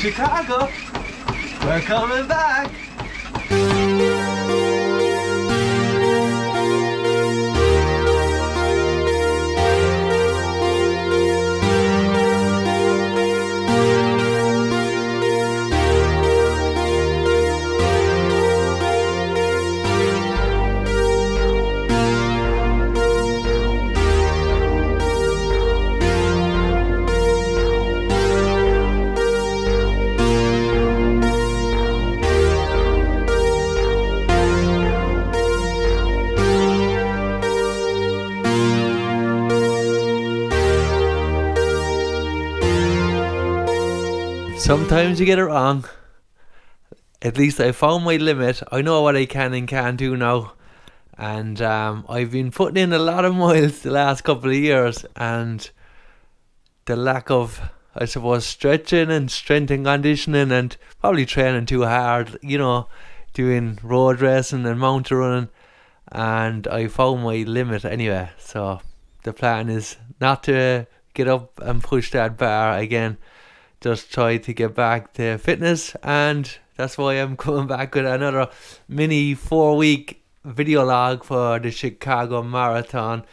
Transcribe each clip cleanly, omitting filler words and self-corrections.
Chicago, we're coming back. Sometimes you get it wrong. At least I found my limit. I know what I can and can't do now. And I've been putting in a lot of miles the last couple of years. And the lack of, I suppose, stretching and strength and conditioning and probably training too hard, you know, doing road racing and mountain running. And I found my limit anyway. So the plan is not to get up and push that bar again. Just try to get back to fitness, and that's why I'm coming back with another mini 4-week video log for the Chicago Marathon,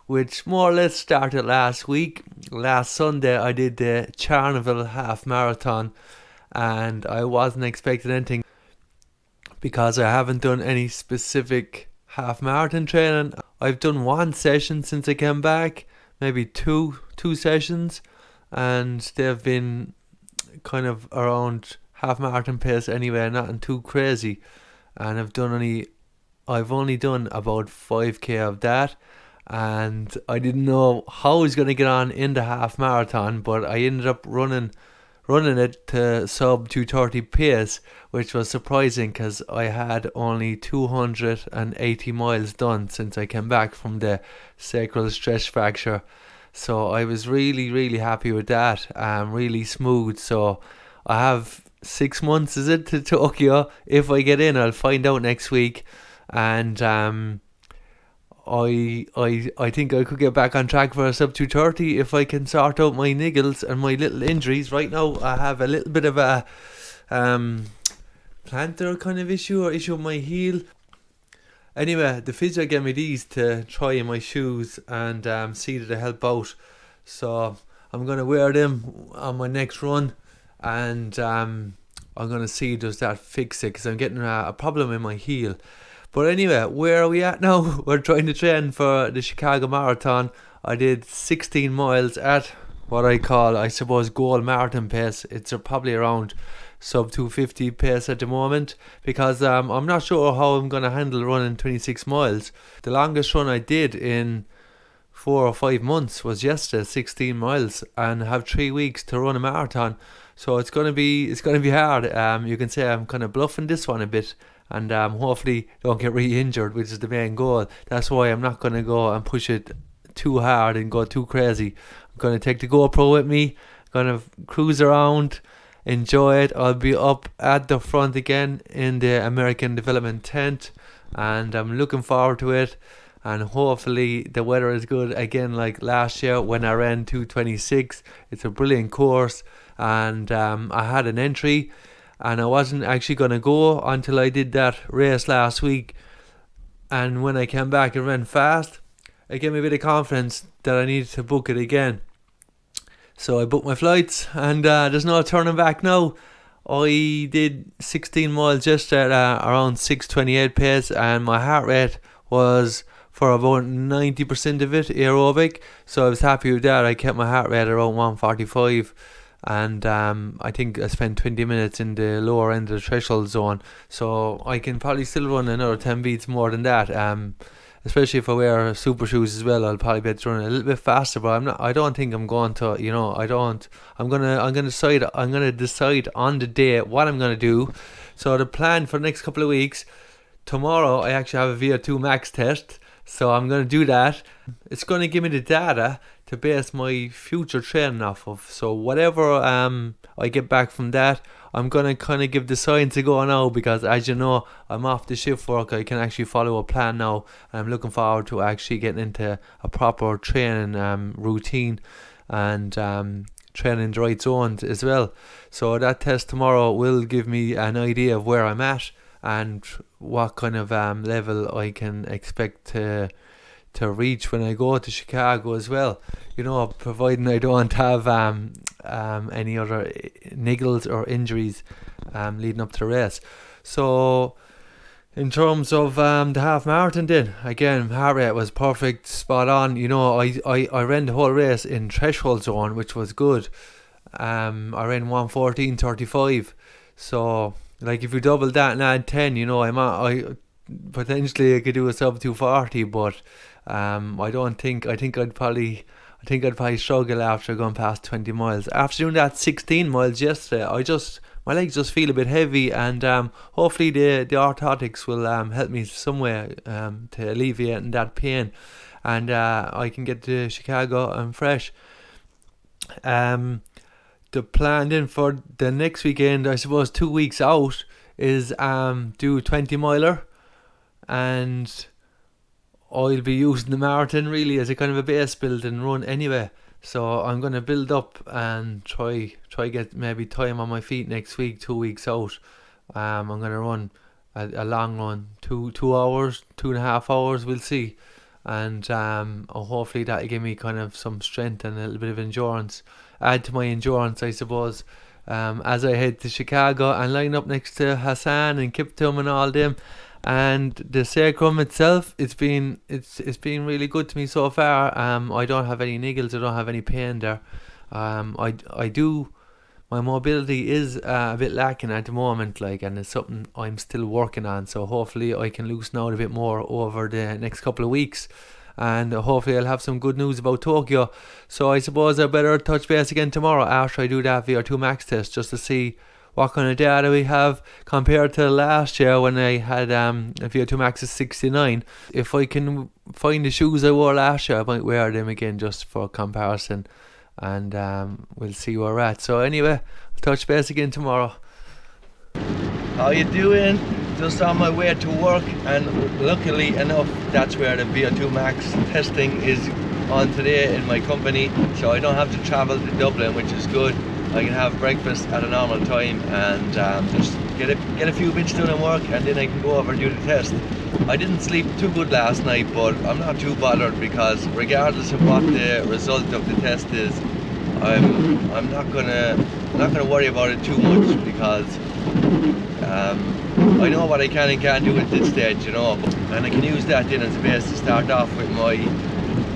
which more or less started last week. Last Sunday I did the Charleville half marathon, and I wasn't expecting anything because I haven't done any specific half marathon training. I've done one session since I came back, maybe two sessions, and they've been kind of around half marathon pace anyway, nothing too crazy. And I've only done about 5k of that, and I didn't know how I was going to get on in the half marathon, but I ended up running it to sub 230 pace, which was surprising because I had only 280 miles done since I came back from the sacral stress fracture. So I was really happy with that. Really smooth. So I have 6 months, is it, to Tokyo? If I get in, I'll find out next week. And I think I could get back on track for a sub 230 if I can sort out my niggles and my little injuries. Right now I have a little bit of a plantar kind of issue with my heel. Anyway, the physio gave me these to try in my shoes and see that they help out. So I'm going to wear them on my next run, and I'm going to see does that fix it, because I'm getting a problem in my heel. But anyway, where are we at now? We're trying to train for the Chicago Marathon. I did 16 miles at what I call, I suppose, goal marathon pace. It's probably around sub 250 pace at the moment, because I'm not sure how I'm going to handle running 26 miles. The longest run I did in 4 or 5 months was yesterday, 16 miles, and have 3 weeks to run a marathon. So it's going to be hard. You can say I'm kind of bluffing this one a bit, and hopefully don't get really injured, which is the main goal. That's why I'm not going to go and push it too hard and go too crazy. I'm going to take the GoPro with me, going to cruise around, enjoy it. I'll be up at the front again in the American Development Tent, and I'm looking forward to it. And hopefully the weather is good again like last year when I ran 226. It's a brilliant course, and I had an entry, and I wasn't actually going to go until I did that race last week. And when I came back and ran fast, it gave me a bit of confidence that I needed to book it again. So I booked my flights, and there's no turning back now. I did 16 miles just at around 6:28 pace, and my heart rate was for about 90% of it aerobic. So I was happy with that. I kept my heart rate around 145, and I think I spent 20 minutes in the lower end of the threshold zone. So I can probably still run another 10 beats more than that. Especially if I wear super shoes as well, I'll probably be able to run a little bit faster. But I don't think I'm going to. I'm gonna decide on the day what I'm gonna do. So the plan for the next couple of weeks. Tomorrow I actually have a VO2 max test, so I'm gonna do that. It's gonna give me the data to base my future training off of. So whatever I get back from that, I'm going to kind of give the science a go now, because as you know, I'm off the shift work. I can actually follow a plan now, and I'm looking forward to actually getting into a proper training routine and training in the right zones as well. So that test tomorrow will give me an idea of where I'm at and what kind of level I can expect to reach when I go to Chicago as well. You know, providing I don't have any other niggles or injuries leading up to the race. So in terms of the half marathon, then again, heart rate was perfect, spot on. You know, I ran the whole race in threshold zone, which was good. I ran 1:14:35. So like if you double that and add 10, you know, I potentially I could do a sub 2:40, but I think I'd probably struggle after going past 20 miles. After doing that 16 miles yesterday, my legs just feel a bit heavy, and hopefully the orthotics will help me some way to alleviate that pain, and I can get to Chicago and fresh. The plan then for the next weekend, I suppose 2 weeks out, is do 20 miler, and I'll be using the marathon really as a kind of a base building run anyway. So I'm going to build up and try get maybe time on my feet next week, 2 weeks out. I'm going to run a long run, 2 hours, 2.5 hours, we'll see. And hopefully that'll give me kind of some strength and a little bit of endurance. Add to my endurance, I suppose, as I head to Chicago and line up next to Hassan and Kiptum and all them. And the sacrum itself, it's been really good to me so far. I don't have any niggles, I don't have any pain there. My mobility is a bit lacking at the moment, like, and it's something I'm still working on. So hopefully I can loosen out a bit more over the next couple of weeks, and hopefully I'll have some good news about Tokyo. So I suppose I better touch base again tomorrow after I do that VO2 max test, just to see what kind of data we have compared to last year when I had a VO2 max of 69. If I can find the shoes I wore last year, I might wear them again just for comparison, and we'll see where we're at. So anyway, I'll touch base again tomorrow. How you doing? Just on my way to work, and luckily enough that's where the VO2 max testing is on today in my company, so I don't have to travel to Dublin, which is good. I can have breakfast at a normal time and just get a few bits done at work, and then I can go over and do the test. I didn't sleep too good last night, but I'm not too bothered, because regardless of what the result of the test is, I'm not gonna worry about it too much, because I know what I can and can't do at this stage, you know, and I can use that then as a base to start off with my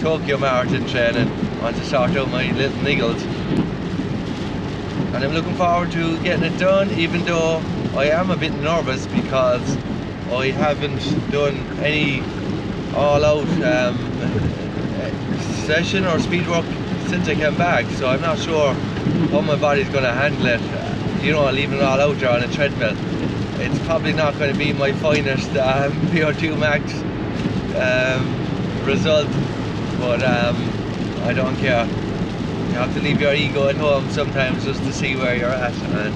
Tokyo Marathon training, and to sort out my little niggles. And I'm looking forward to getting it done, even though I am a bit nervous because I haven't done any all-out session or speed work since I came back, so I'm not sure how my body's going to handle it, you know, leaving it all out there on a treadmill. It's probably not going to be my finest VO2 max result, but I don't care. You have to leave your ego at home sometimes just to see where you're at, and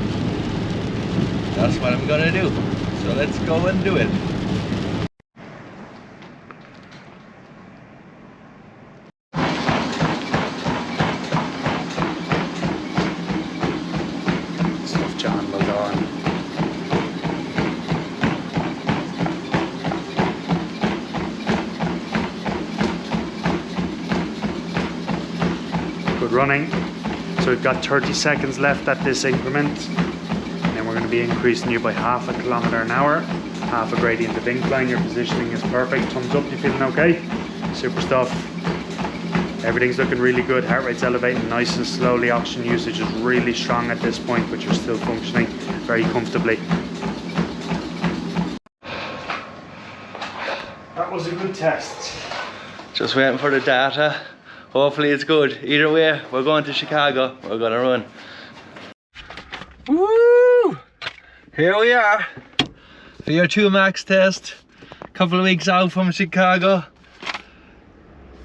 that's what I'm gonna do. So let's go and do it. Stuff John, well done. Good running. So we've got 30 seconds left at this increment, and then we're going to be increasing you by 0.5 kilometre an hour, half a gradient of incline. Your positioning is perfect. Thumbs up, you feeling okay? Super stuff. Everything's looking really good. Heart rate's elevating nice and slowly. Oxygen usage is really strong at this point, but you're still functioning very comfortably. That was a good test. Just waiting for the data. Hopefully it's good. Either way, we're going to Chicago. We're going to run. Woo! Here we are. VO2 max test. A couple of weeks out from Chicago.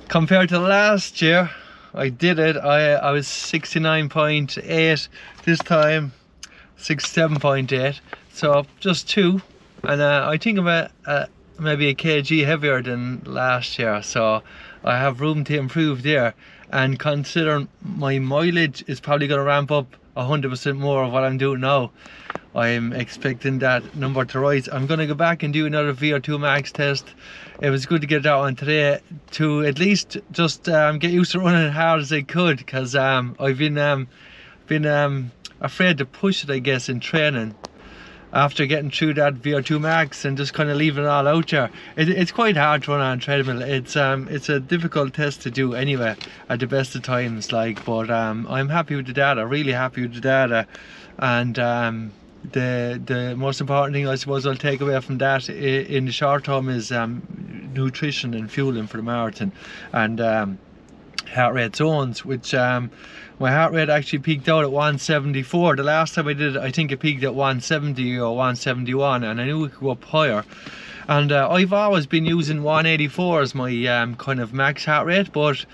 Compared to last year, I did it. I was 69.8 this time, 67.8. So just 2. And I think I'm maybe a kg heavier than last year. So I have room to improve there. And considering my mileage is probably going to ramp up 100% more of what I'm doing now, I'm expecting that number to rise. I'm going to go back and do another VO2 max test. It was good to get that one today to at least just get used to running as hard as I could, because I've been afraid to push it, I guess, in training after getting through that VO2 max and just kind of leaving it all out there. It's quite hard to run on a treadmill. It's a difficult test to do anyway at the best of times, like, but I'm happy with the data, really happy with the data. And the most important thing I suppose I'll take away from that in the short term is nutrition and fueling for the marathon, and heart rate zones, which my heart rate actually peaked out at 174. The last time I did it, I think it peaked at 170 or 171, and I knew it could go up higher. And I've always been using 184 as my kind of max heart rate, but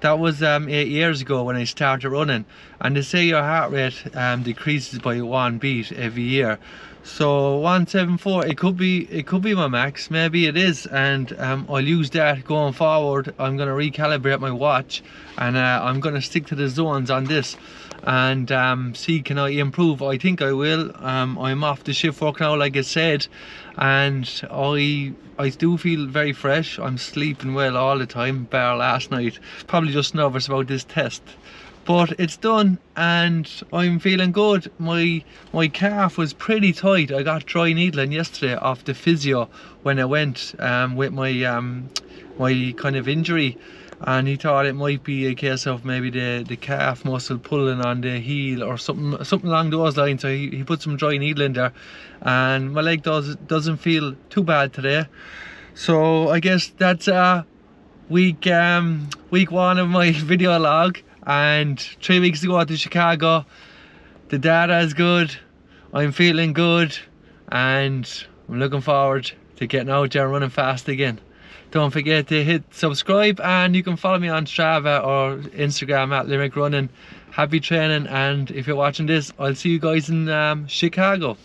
that was 8 years ago when I started running. And they say your heart rate decreases by 1 beat every year. So 174, it could be my max, maybe it is, and I'll use that going forward. I'm going to recalibrate my watch, and I'm going to stick to the zones on this and see can I improve. I think I will. I'm off the shift work now, like I said, and I do feel very fresh. I'm sleeping well all the time, bar last night. Probably just nervous about this test. But it's done and I'm feeling good. My calf was pretty tight. I got dry needling yesterday off the physio when I went with my kind of injury, and he thought it might be a case of maybe the calf muscle pulling on the heel or something along those lines. So he put some dry needle in there, and my leg doesn't feel too bad today. So I guess that's week 1 of my video log. And 3 weeks to go to Chicago. The data is good, I'm feeling good, and I'm looking forward to getting out there and running fast again. Don't forget to hit subscribe, and you can follow me on Strava or Instagram at Limerickrunning. Happy training, and if you're watching this, I'll see you guys in Chicago.